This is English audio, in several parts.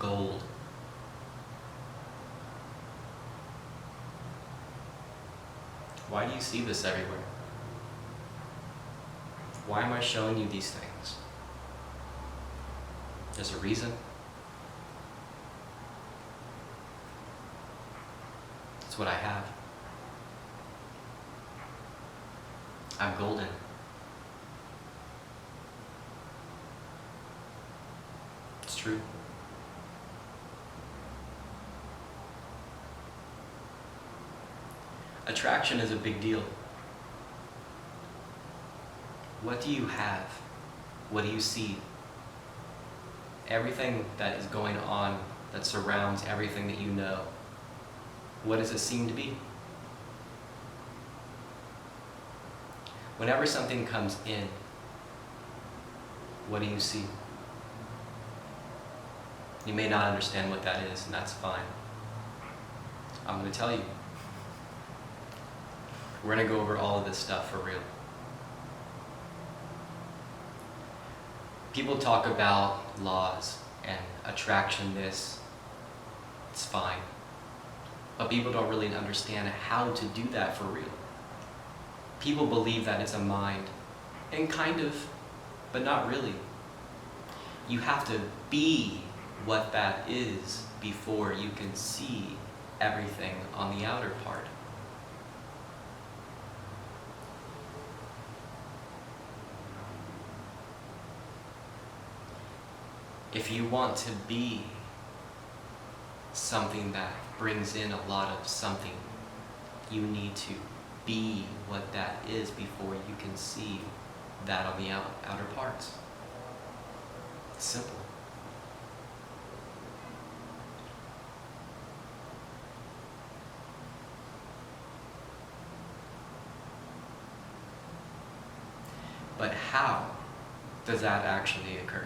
gold. Why do you see this everywhere? Why am I showing you these things? There's a reason. It's what I have. I'm golden. It's true. Attraction is a big deal. What do you have? What do you see? Everything that is going on that surrounds everything that you know, what does it seem to be? Whenever something comes in, what do you see? You may not understand what that is, and that's fine. I'm going to tell you. We're going to go over all of this stuff for real. People talk about laws and attraction, this, it's fine. But people don't really understand how to do that for real. People believe that it's a mind, and kind of, but not really. You have to be what that is before you can see everything on the outer part. If you want to be something that brings in a lot of something, you need to be what that is before you can see that on the outer parts. It's simple. But how does that actually occur?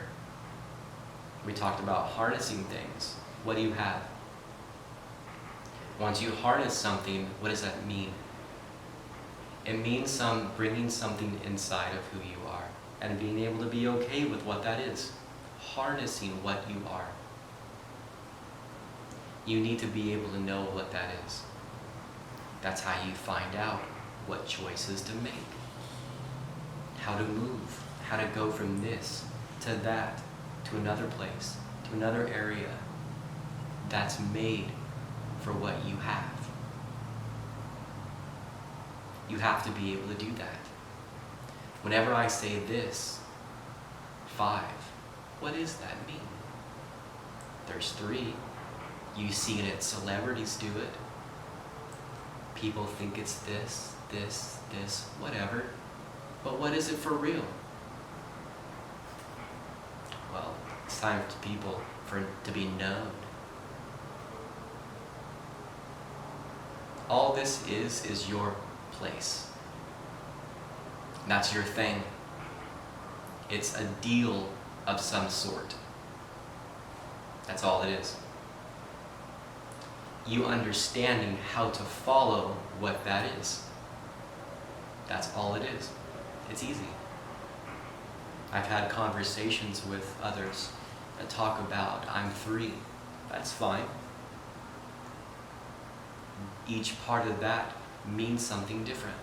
We talked about harnessing things. What do you have? Once you harness something, what does that mean? It means bringing something inside of who you are and being able to be okay with what that is. Harnessing what you are. You need to be able to know what that is. That's how you find out what choices to make. How to move. How to go from this to that, to another place, to another area that's made for what you have. You have to be able to do that. Whenever I say this, 5, what does that mean? There's 3. You see it, celebrities do it. People think it's this, whatever. But what is it for real? Well, it's time for people to be known. All this is your place. That's your thing. It's a deal of some sort. That's all it is. You understanding how to follow what that is. That's all it is. It's easy. I've had conversations with others that talk about, I'm 3. That's fine. Each part of that means something different.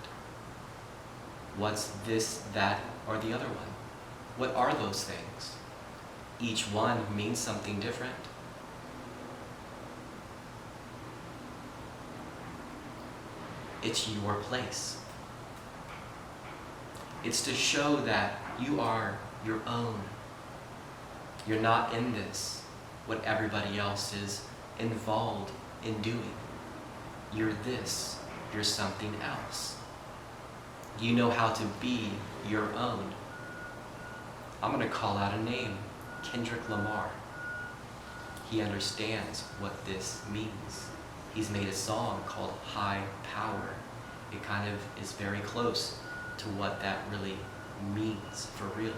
What's this, that, or the other one? What are those things? Each one means something different. It's your place. It's to show that you are your own. You're not in this, what everybody else is involved in doing. You're this, you're something else. You know how to be your own. I'm going to call out a name, Kendrick Lamar. He understands what this means. He's made a song called High Power. It kind of is very close to what that really means for real.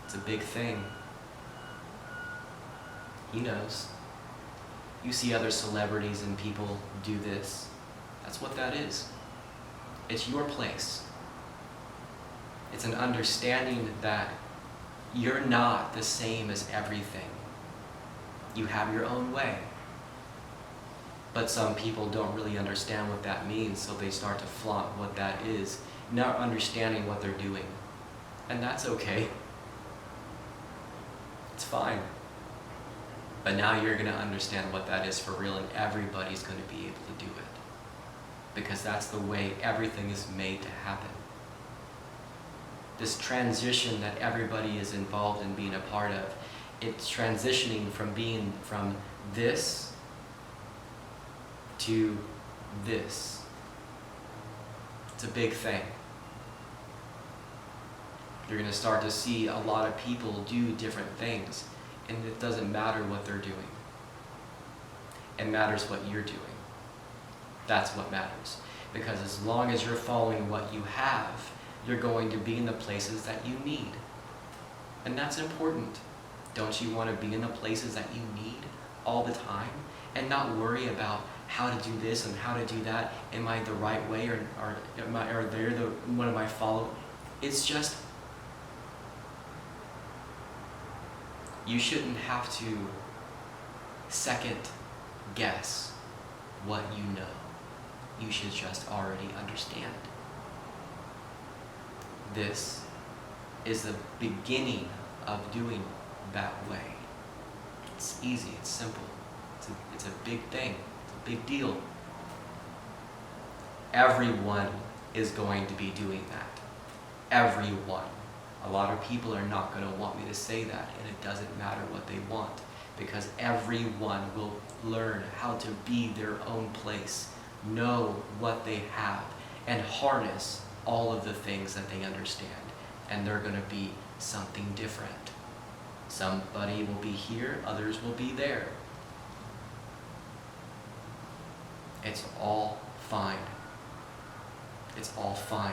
It's a big thing. He knows. You see other celebrities and people do this. That's what that is. It's your place. It's an understanding that You're not the same as everything. You have your own way. But some people don't really understand what that means, so they start to flaunt what that is, not understanding what they're doing. And that's okay. It's fine. But now you're going to understand what that is for real, and everybody's going to be able to do it. Because that's the way everything is made to happen. This transition that everybody is involved in being a part of, it's transitioning from being from this to this. It's a big thing. You're going to start to see a lot of people do different things, and it doesn't matter what they're doing. It matters what you're doing. That's what matters. Because as long as you're following what you have, you're going to be in the places that you need. And that's important. Don't you want to be in the places that you need all the time and not worry about how to do this and how to do that? Am I the right way, or are they the one am I following? It's just, you shouldn't have to second guess what you know. You should just already understand. This is the beginning of doing that way. It's easy, it's simple, it's a big thing, it's a big deal. Everyone is going to be doing that. Everyone. A lot of people are not going to want me to say that, and it doesn't matter what they want, because everyone will learn how to be their own place, know what they have, and harness all of the things that they understand, and they're going to be something different. Somebody will be here, others will be there. It's all fine. It's all fine.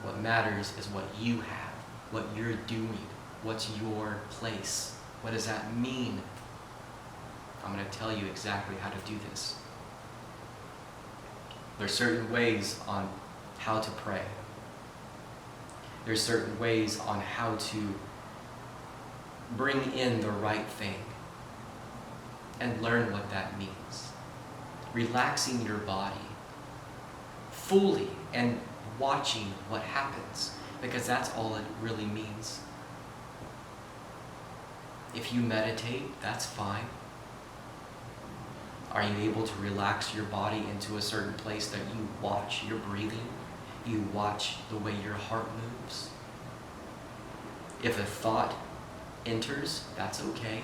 What matters is what you have, what you're doing, what's your place. What does that mean? I'm going to tell you exactly how to do this. There's certain ways on how to pray. There's certain ways on how to bring in the right thing and learn what that means. Relaxing your body fully and watching what happens, because that's all it really means. If you meditate, that's fine. Are you able to relax your body into a certain place that you watch your breathing? You watch the way your heart moves? If a thought enters, that's okay.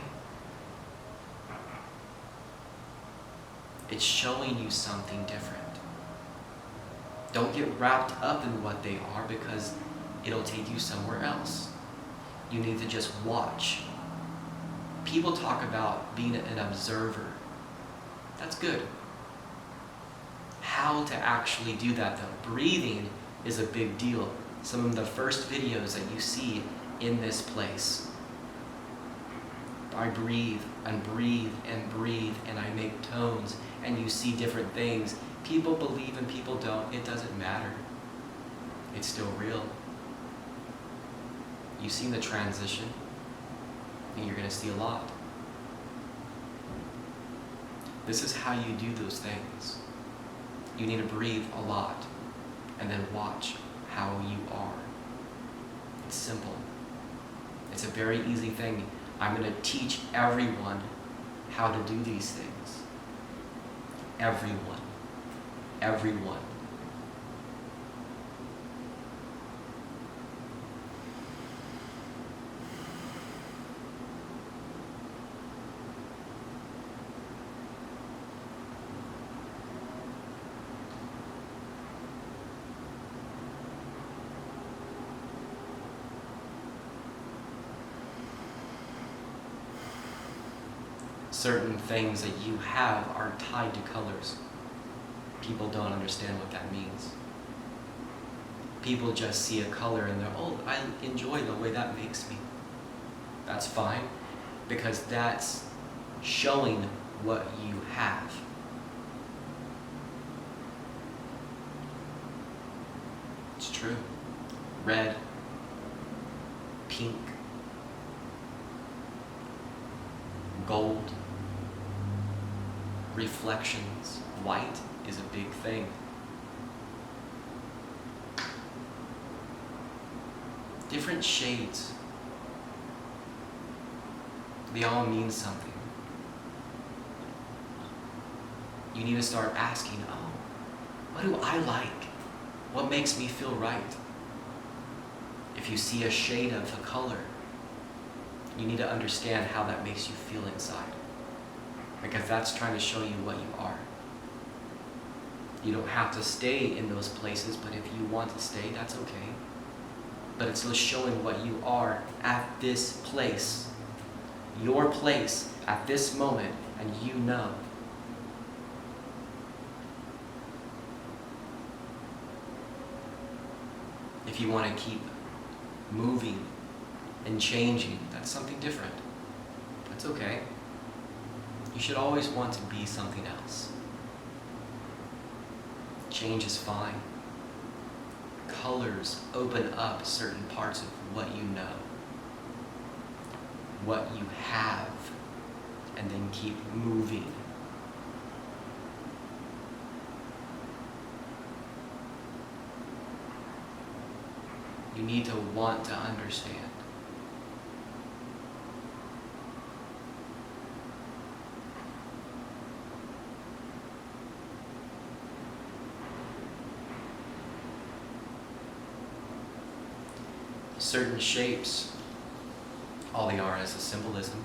It's showing you something different. Don't get wrapped up in what they are, because it'll take you somewhere else. You need to just watch. People talk about being an observer. That's good. How to actually do that though? Breathing is a big deal. Some of the first videos that you see in this place, I breathe and breathe and breathe, and I make tones, and you see different things. People believe and people don't. It doesn't matter. It's still real. You've seen the transition, and you're going to see a lot. This is how you do those things. You need to breathe a lot, and then watch how you are. It's simple. It's a very easy thing. I'm going to teach everyone how to do these things. Everyone. Everyone. Certain things that you have are tied to colors. People don't understand what that means. People just see a color and they're, oh, I enjoy the way that makes me. That's fine, because that's showing what you have. It's true. Red, pink, gold, reflections. White is a big thing. Different shades. They all mean something. You need to start asking, oh, what do I like? What makes me feel right? If you see a shade of a color, you need to understand how that makes you feel inside. Because that's trying to show you what you are. You don't have to stay in those places, but if you want to stay, that's okay. But it's just showing what you are at this place. Your place at this moment, and you know. If you want to keep moving and changing, that's something different. That's okay. You should always want to be something else. Change is fine. Colors open up certain parts of what you know, what you have, and then keep moving. You need to want to understand. Certain shapes, all they are is a symbolism.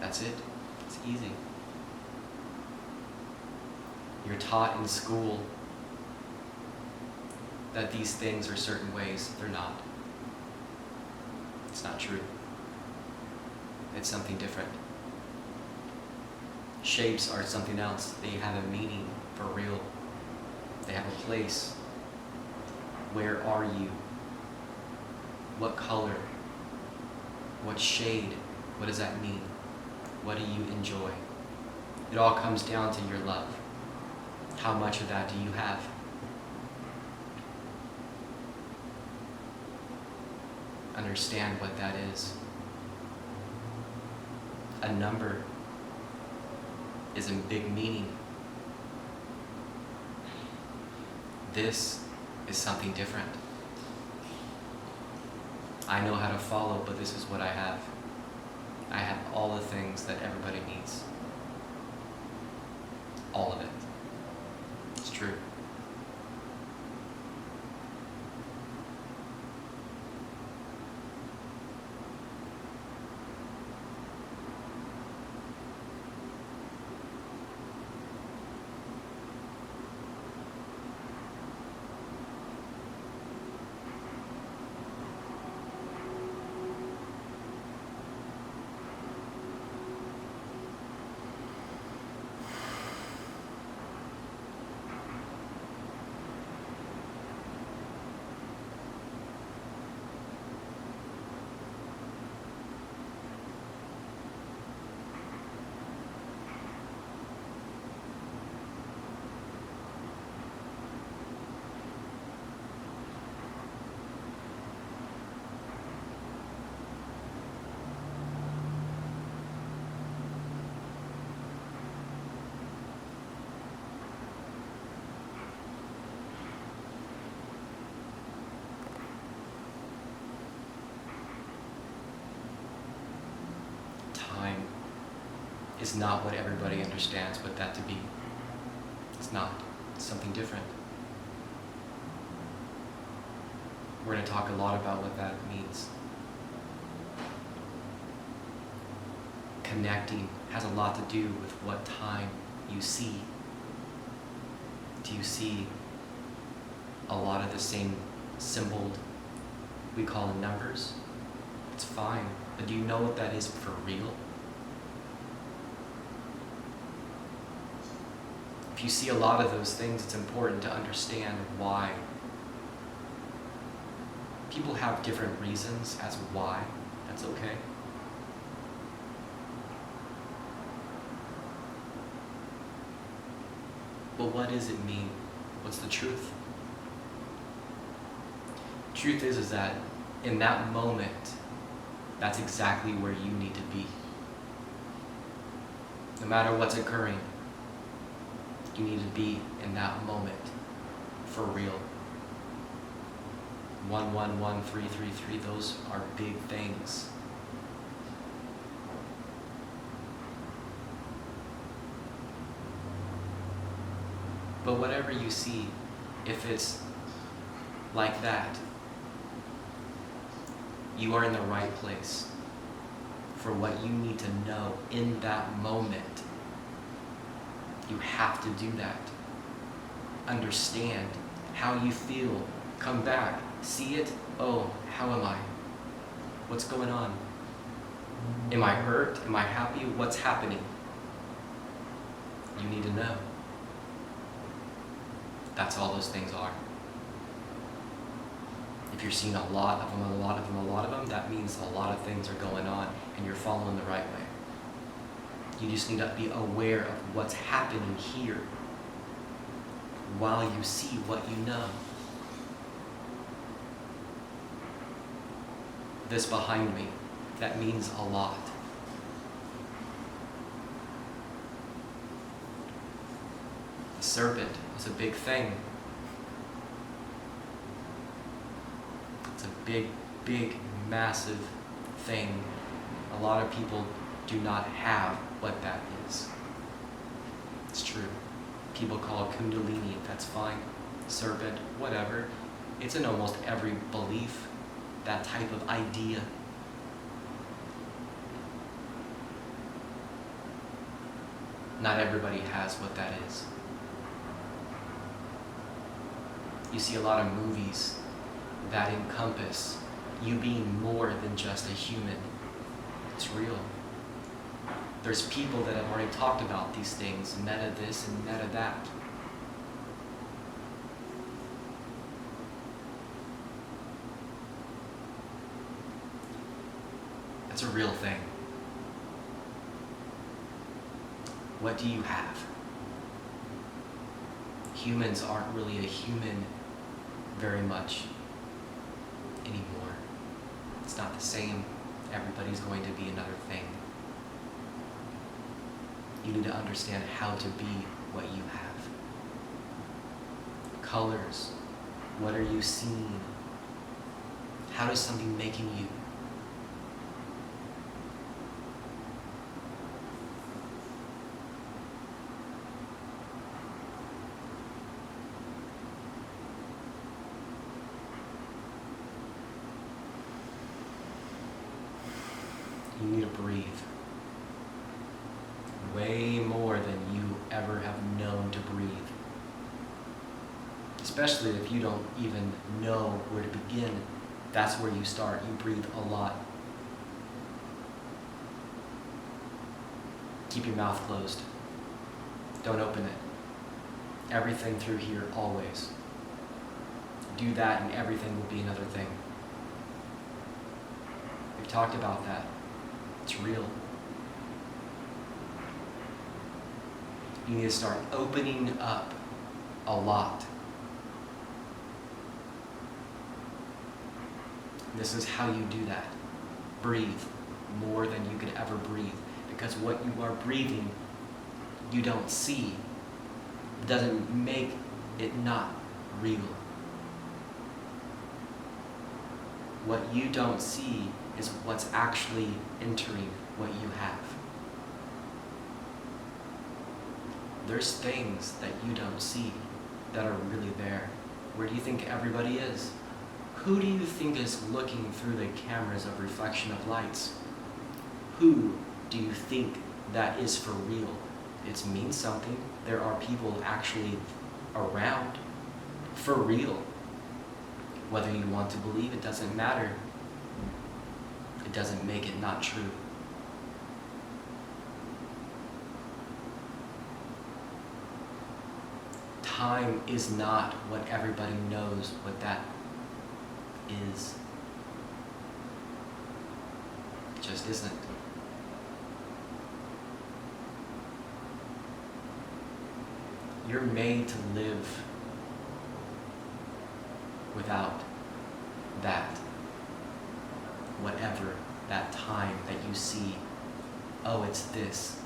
That's it. It's easy. You're taught in school that these things are certain ways. They're not. It's not true. It's something different. Shapes are something else. They have a meaning for real. They have a place. Where are you? What color? What shade? What does that mean? What do you enjoy? It all comes down to your love. How much of that do you have? Understand what that is. A number is a big meaning. This is something different. I know how to follow, but this is what I have. I have all the things that everybody needs. All of it. It's true. Is not what everybody understands what that to be. It's not. It's something different. We're going to talk a lot about what that means. Connecting has a lot to do with what time you see. Do you see a lot of the same symboled, we call them numbers? It's fine, but do you know what that is for real? If you see a lot of those things, it's important to understand why. People have different reasons as to why. That's okay. But what does it mean? What's the truth? Truth is that in that moment, that's exactly where you need to be. No matter what's occurring, you need to be in that moment for real. 111333, those are big things. But whatever you see, if it's like that, you are in the right place for what you need to know in that moment. You have to do that. Understand how you feel. Come back. See it. Oh, how am I? What's going on? Am I hurt? Am I happy? What's happening? You need to know. That's all those things are. If you're seeing a lot of them, that means a lot of things are going on and you're following the right way. You just need to be aware of what's happening here while you see what you know. This behind me, that means a lot. The serpent was a big thing. It's a big, big, massive thing. A lot of people do not have what that is. It's true. People call it Kundalini, that's fine. Serpent, whatever. It's in almost every belief, that type of idea. Not everybody has what that is. You see a lot of movies that encompass you being more than just a human. It's real. There's people that have already talked about these things, meta this and meta that. That's a real thing. What do you have? Humans aren't really a human very much anymore. It's not the same. Everybody's going to be another thing. You need to understand how to be what you have. Colors. What are you seeing? How is something making you? You need to breathe. Way more than you ever have known to breathe. Especially if you don't even know where to begin. That's where you start. You breathe a lot. Keep your mouth closed. Don't open it. Everything through here, always. Do that and everything will be another thing. We've talked about that. It's real. You need to start opening up a lot. This is how you do that. Breathe more than you could ever breathe. Because what you are breathing, you don't see. It doesn't make it not real. What you don't see is what's actually entering what you have. There's things that you don't see that are really there. Where do you think everybody is? Who do you think is looking through the cameras of reflection of lights? Who do you think that is for real? It means something. There are people actually around for real. Whether you want to believe, it doesn't matter. It doesn't make it not true. Time is not what everybody knows what that is. It just isn't. You're made to live without that, whatever that time that you see, oh, it's this.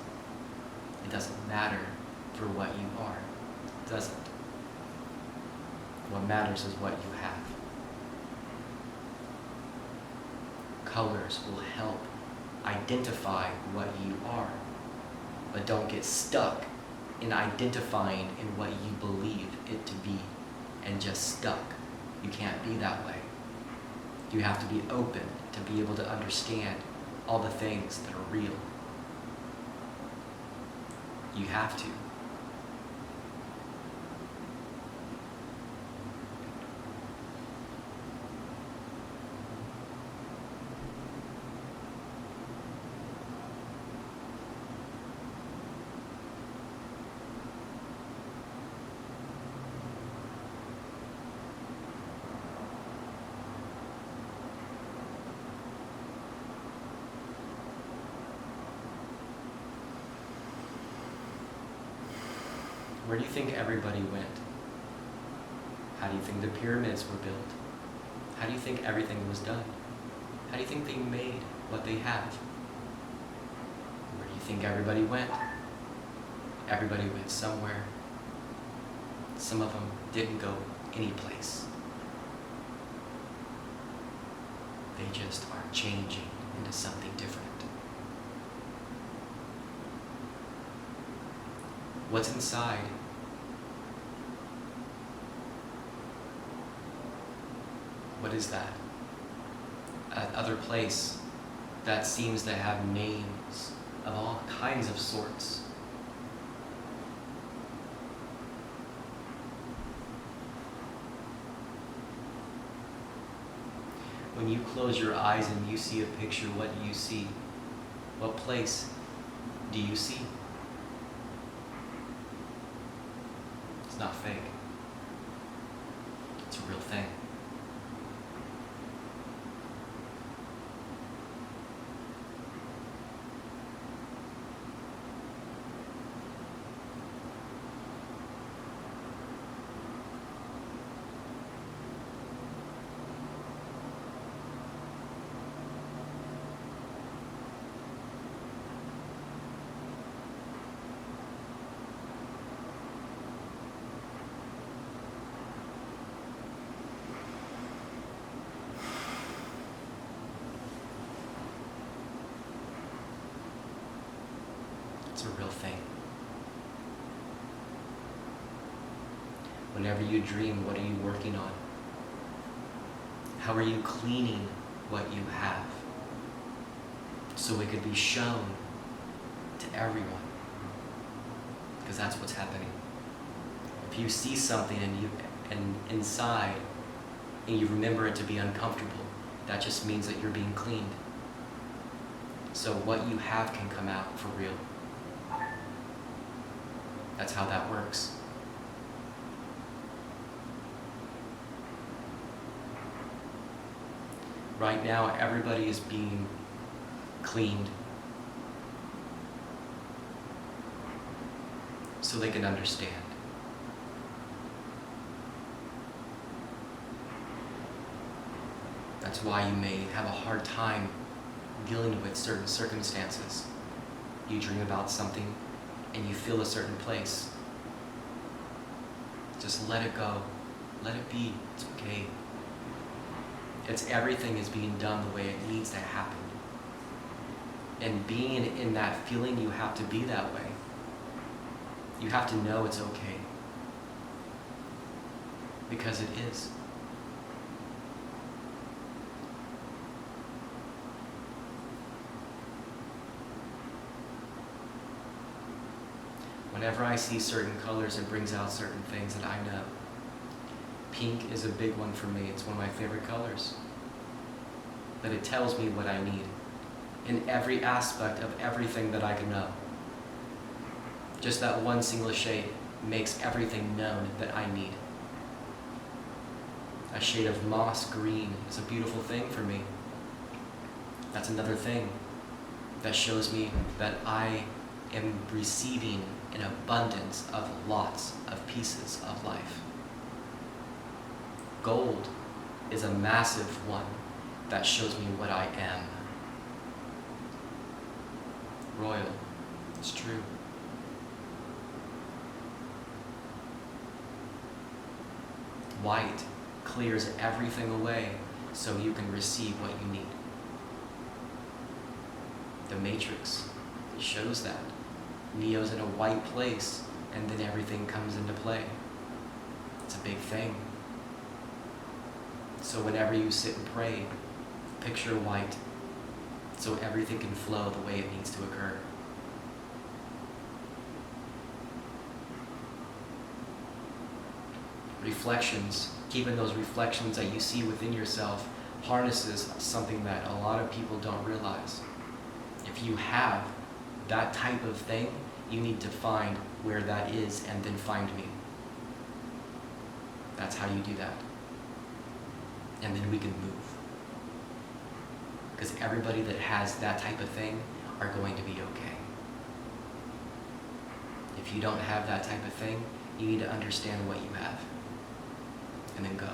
It doesn't matter for what you are. It doesn't. What matters is what you have. Colors will help identify what you are, but don't get stuck in identifying in what you believe it to be and just stuck. You can't be that way. You have to be open to be able to understand all the things that are real. You have to. Where do you think everybody went? How do you think the pyramids were built? How do you think everything was done? How do you think they made what they have? Where do you think everybody went? Everybody went somewhere. Some of them didn't go any place. They just are changing into something different. What's inside? What is that? Other place that seems to have names of all kinds of sorts. When you close your eyes and you see a picture, what do you see? What place do you see? It's not fake. It's a real thing. It's a real thing. Whenever you dream, what are you working on? How are you cleaning what you have so it could be shown to everyone? Because that's what's happening. If you see something and inside and you remember it to be uncomfortable, that just means that you're being cleaned. So what you have can come out for real. That's how that works. Right now, everybody is being cleaned so they can understand. That's why you may have a hard time dealing with certain circumstances. You dream about something and you feel a certain place. Just let it go. Let it be. It's okay. Everything is being done the way it needs to happen. And being in that feeling, you have to be that way. You have to know it's okay. Because it is. Whenever I see certain colors, it brings out certain things that I know. Pink is a big one for me. It's one of my favorite colors. But it tells me what I need in every aspect of everything that I can know. Just that one single shade makes everything known that I need. A shade of moss green is a beautiful thing for me. That's another thing that shows me that I am receiving an abundance of lots of pieces of life. Gold is a massive one that shows me what I am. Royal, it's true. White clears everything away so you can receive what you need. The Matrix shows that. Neo's in a white place, and then everything comes into play. It's a big thing. So whenever you sit and pray, picture white, so everything can flow the way it needs to occur. Reflections, keeping those reflections that you see within yourself, harnesses something that a lot of people don't realize. If you have that type of thing, you need to find where that is and then find me. That's how you do that. And then we can move. Because everybody that has that type of thing are going to be okay. If you don't have that type of thing, you need to understand what you have. And then go.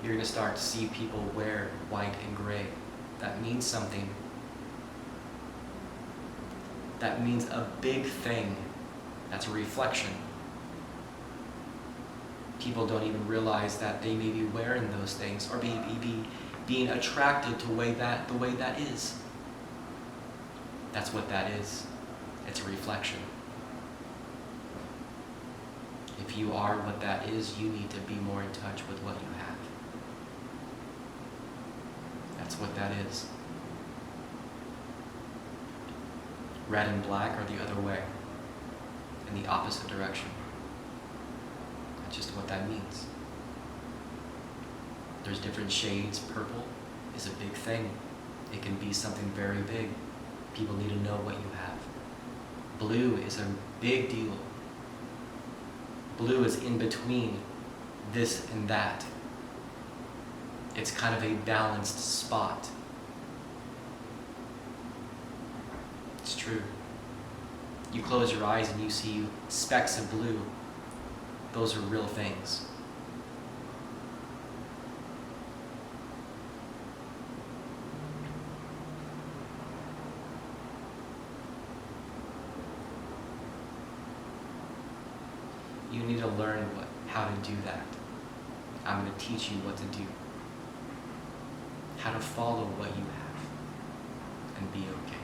You're going to start to see people wear white and gray. That means something. That means a big thing. That's a reflection. People don't even realize that they may be wearing those things or being attracted to the way that is. That's what that is. It's a reflection. If you are what that is, you need to be more in touch with what you have. That's what that is. Red and black are the other way, in the opposite direction. That's just what that means. There's different shades. Purple is a big thing. It can be something very big. People need to know what you have. Blue is a big deal. Blue is in between this and that. It's kind of a balanced spot. It's true. You close your eyes and you see specks of blue. Those are real things. You need to learn how to do that. I'm going to teach you what to do. How to follow what you have and be okay.